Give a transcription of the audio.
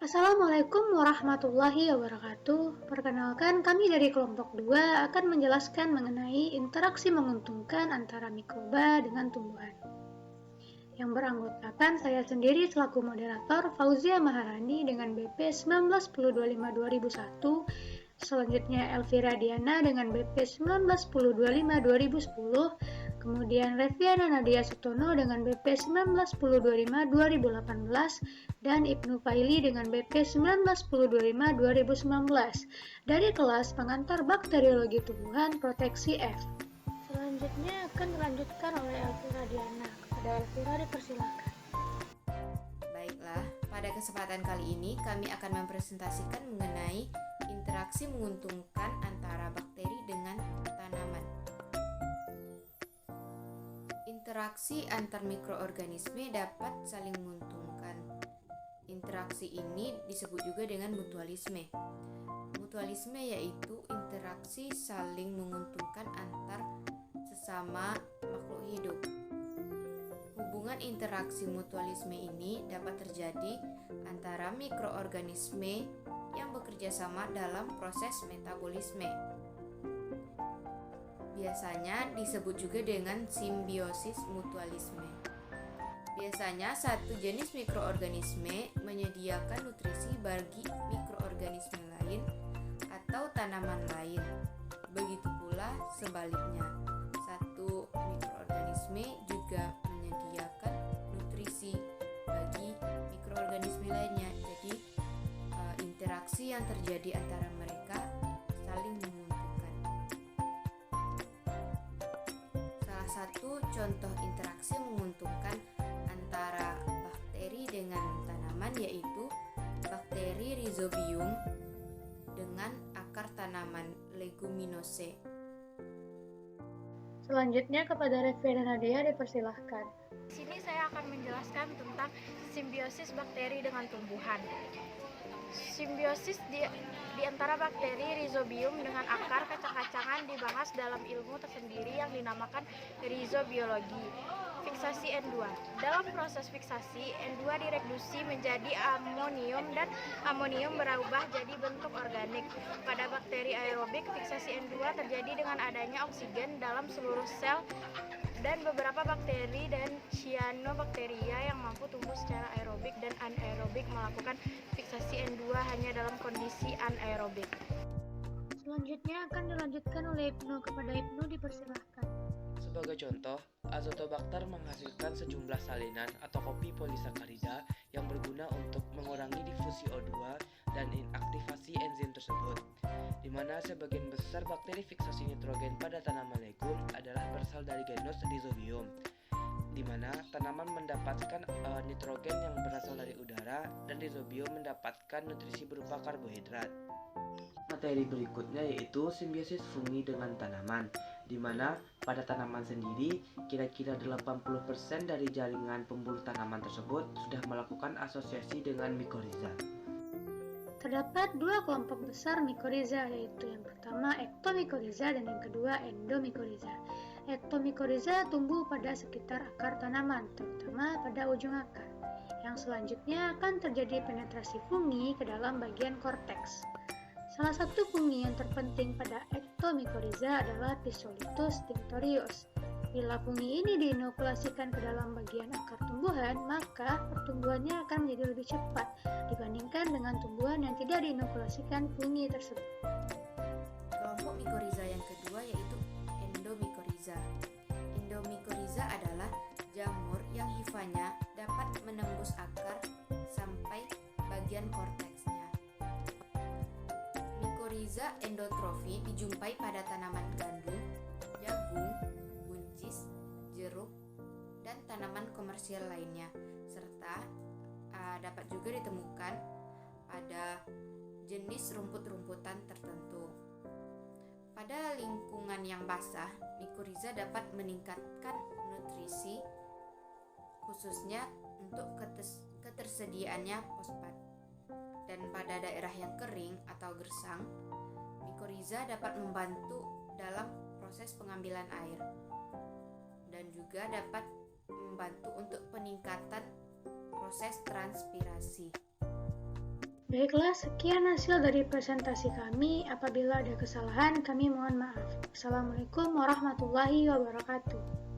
Assalamualaikum warahmatullahi wabarakatuh. Perkenalkan, kami dari kelompok 2 akan menjelaskan mengenai interaksi menguntungkan antara mikroba dengan tumbuhan. Yang beranggotakan saya sendiri selaku moderator Fauzia Maharani dengan BP 191025-2001, selanjutnya Elvira Diana dengan BP 191025-2010, kemudian Reviana Nadia Sutono dengan BP 191025-2018, dan Ibnu Faili dengan BP 191025-2019 dari kelas pengantar bakteriologi tumbuhan proteksi F. Selanjutnya akan dilanjutkan oleh Elvira Diana. Kepada Elvira dipersilakan. Baiklah, pada kesempatan kali ini kami akan mempresentasikan mengenai interaksi menguntungkan antara bakteri dengan tanaman. Interaksi antar mikroorganisme dapat saling menguntungkan. Interaksi ini disebut juga dengan mutualisme. Mutualisme yaitu interaksi saling menguntungkan antar sesama makhluk hidup. Hubungan interaksi mutualisme ini dapat terjadi antara mikroorganisme yang bekerja sama dalam proses metabolisme. Biasanya disebut juga dengan simbiosis mutualisme. Biasanya satu jenis mikroorganisme menyediakan nutrisi bagi mikroorganisme lain atau tanaman lain. Begitu pula sebaliknya, satu mikroorganisme juga menyediakan nutrisi bagi mikroorganisme lainnya. Jadi interaksi yang terjadi antara mereka saling menguntungkan. Salah satu contoh interaksi menguntungkan antara bakteri dengan tanaman yaitu bakteri Rhizobium dengan akar tanaman leguminosae. Selanjutnya kepada Reviana Nadia dipersilahkan. Di sini saya akan menjelaskan tentang simbiosis bakteri dengan tumbuhan. Simbiosis di antara bakteri Rhizobium dengan akar kacang-kacangan dibahas dalam ilmu tersendiri yang dinamakan rhizobiologi. Fiksasi N2. Dalam proses fiksasi, N2 direduksi menjadi amonium dan amonium berubah jadi bentuk organik. Pada bakteri aerobik, fiksasi N2 terjadi dengan adanya oksigen dalam seluruh sel dan beberapa bakteri dan cyanobacteria yang mampu tumbuh secara aerobik dan anaerobik melakukan fiksasi N2 hanya dalam kondisi anaerobik. Selanjutnya akan dilanjutkan oleh Ibnu. Kepada Ibnu dipersilahkan. Sebagai contoh, Azotobacter menghasilkan sejumlah salinan atau kopi polisakarida yang berguna untuk mengurangi difusi O2 dan inaktivasi enzim tersebut, di mana sebagian besar bakteri fiksasi nitrogen pada tanaman legum adalah berasal dari genus Rhizobium, di mana tanaman mendapatkan nitrogen yang berasal dari udara dan Rhizobium mendapatkan nutrisi berupa karbohidrat. Materi berikutnya yaitu simbiosis fungi dengan tanaman, di mana pada tanaman sendiri kira-kira 80% dari jaringan pembuluh tanaman tersebut sudah melakukan asosiasi dengan mikoriza. Terdapat dua kelompok besar mikoriza, yaitu yang pertama ektomikoriza dan yang kedua endomikoriza. Ektomikoriza tumbuh pada sekitar akar tanaman, terutama pada ujung akar. Yang selanjutnya akan terjadi penetrasi fungi ke dalam bagian korteks. Salah satu fungi yang terpenting pada ektomikoriza adalah Physolithus tinctorius. Bila fungi ini diinokulasikan ke dalam bagian akar tumbuhan, maka pertumbuhannya akan menjadi lebih cepat dibandingkan dengan tumbuhan yang tidak diinokulasikan fungi tersebut. Kelompok mikoriza yang kedua yaitu endomikoriza. Endomikoriza adalah jamur yang hifanya dapat menembus akar sampai bagian korteksnya. Mikoriza endotrofi dijumpai pada tanaman gandum, jagung, buncis, jeruk, dan tanaman komersial lainnya, serta dapat juga ditemukan pada jenis rumput-rumputan tertentu. Pada lingkungan yang basah, mikoriza dapat meningkatkan nutrisi, khususnya untuk ketersediaannya fosfat. Dan pada daerah yang kering atau gersang, mikoriza dapat membantu dalam proses pengambilan air dan juga dapat membantu untuk peningkatan proses transpirasi. Baiklah, sekian hasil dari presentasi kami. Apabila ada kesalahan, kami mohon maaf. Assalamualaikum warahmatullahi wabarakatuh.